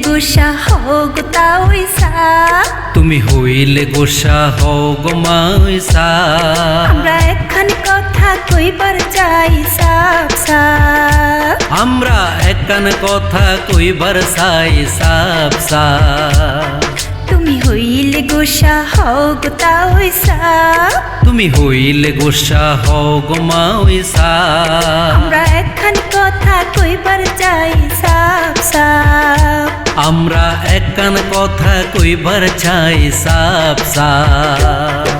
গোসা হও গো তাওইসা, তুমি হইলে গোসা হও গো মাইসা। আমরা একখানি কথা কইবার চাই সাফ সাফ, আমরা একখান কথা কইবার চাই সাফ সাফ। তুমি হইলে গোসা হও গো তাওইসা, তুমি হইলে গোসা হও গো মাইসা। আমরা একখানি কথা কইবার চাই সাফ সাফ, আমরা একখান কথা কইবার চাই সাফ সাফ।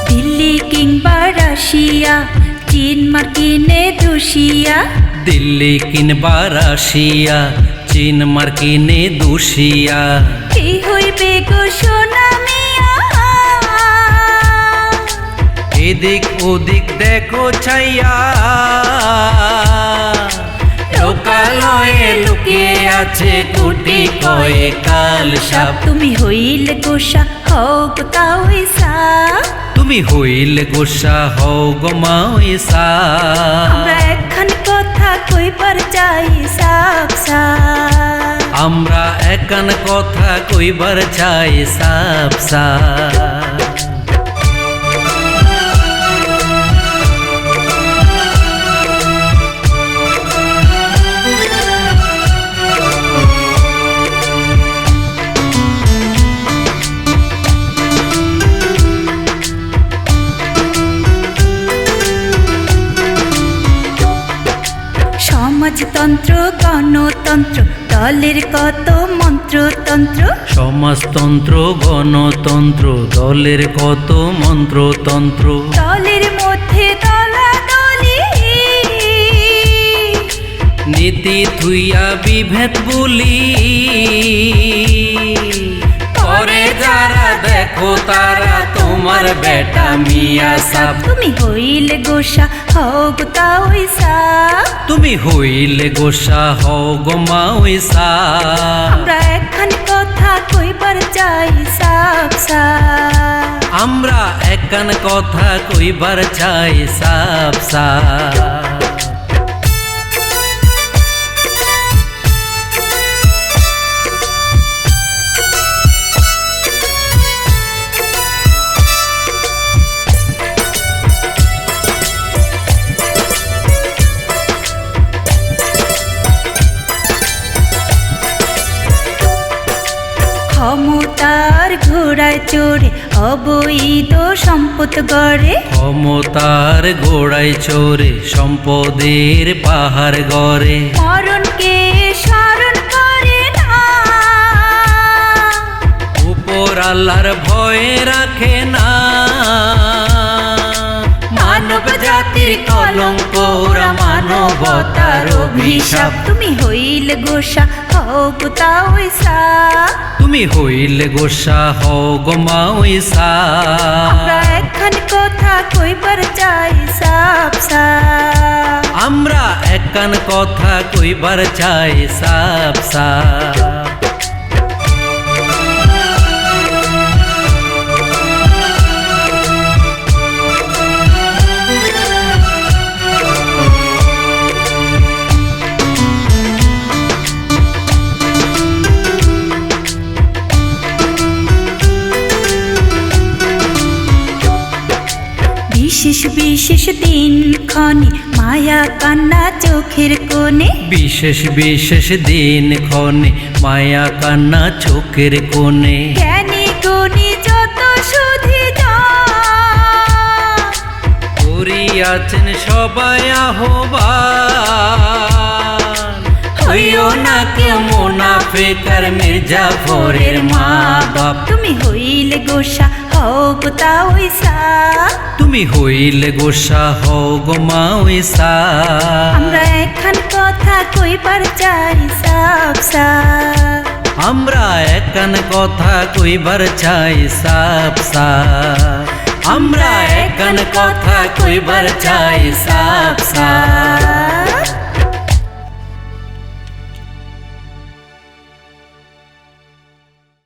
দিল্লি কিংবা রাশিয়া, চীন মার্কিনে দোষিয়া, দিল্লি কিনবা রাশিয়া, চীন মার্কিনে দোষিয়া। কি হইবে গো সোনা মিয়া, এদিক ওদিক দেখো ছাইয়া, লোকালয়ে লুকিয়ে আছে কোটি কয়েকাল সাপ। তুমি হইলে গোসা হও গো তাওইসা, তুমি হইলে গোসা হও গো মাইসা। আমরা একখানি কথা কইবার চাই সাফ সাফ, আমরা একখান কথা কইবার চাই সাফ সাফ। সমাজতন্ত্র গণতন্ত্র দলের কত মন্ত্রতন্ত্র, সমাজতন্ত্র গণতন্ত্র দলের কত মন্ত্রতন্ত্র। দলের মধ্যে দলাদলি, নীতি থুইয়া বিভেদ বলি, করে যারা দেখো তারা তোমার বেটা মিয়া সাপ। তুমি হইলে গোসা হও গো তাওইসা, তুমি হইলে গোসা হও গো মাইসা। আমরা একখানি কথা কইবার চাই সাফ সাফ, আমরা একখান কথা কইবার চাই সাফ সাফ। ক্ষমতার ঘোড়ায় চড়ে অবৈধ সম্পদ গড়ে, ক্ষমতার ঘোড়ায় চড়ে সম্পদের পাহাড় গড়ে। মরণকে স্মরণ করে না, উপর আল্লাহর ভয়ে রাখে না, মানব জাতির কলঙ্ক ওরা মানবতার অভিশাপ। তুমি হইলে গোসা হও গো তাওইসা, তুমি হইলে গোসা হও গো মাইসা। আমরা একখানি কথা কইবার চাই সাফ সাফ, আমরা একখান কথা কইবার চাই সাফ সাফ। বিশেষ বিশেষ দিন ক্ষণে মায়া কান্না চোখের কোণে, বিশেষ বিশেষ দিন ক্ষণে মায়া কান্না চোখের কোণে। জ্ঞানী গুণী যত সুধী করিয়াছেন সবাই আহ্বান, হইও না কেউ মুনাফিক আর মির্জাফরের মা বাপ। তুমি হইলে গোসা হও গো তাওইসা, তুমি হইলে গোসা হও গো মাইসা। আমরা একখান কথা কইবার চাই সাফ সাফ, আমরা একখান কথা কইবার চাই সাফ সাফ। আমরা একখান কথা কইবার চাই সাফ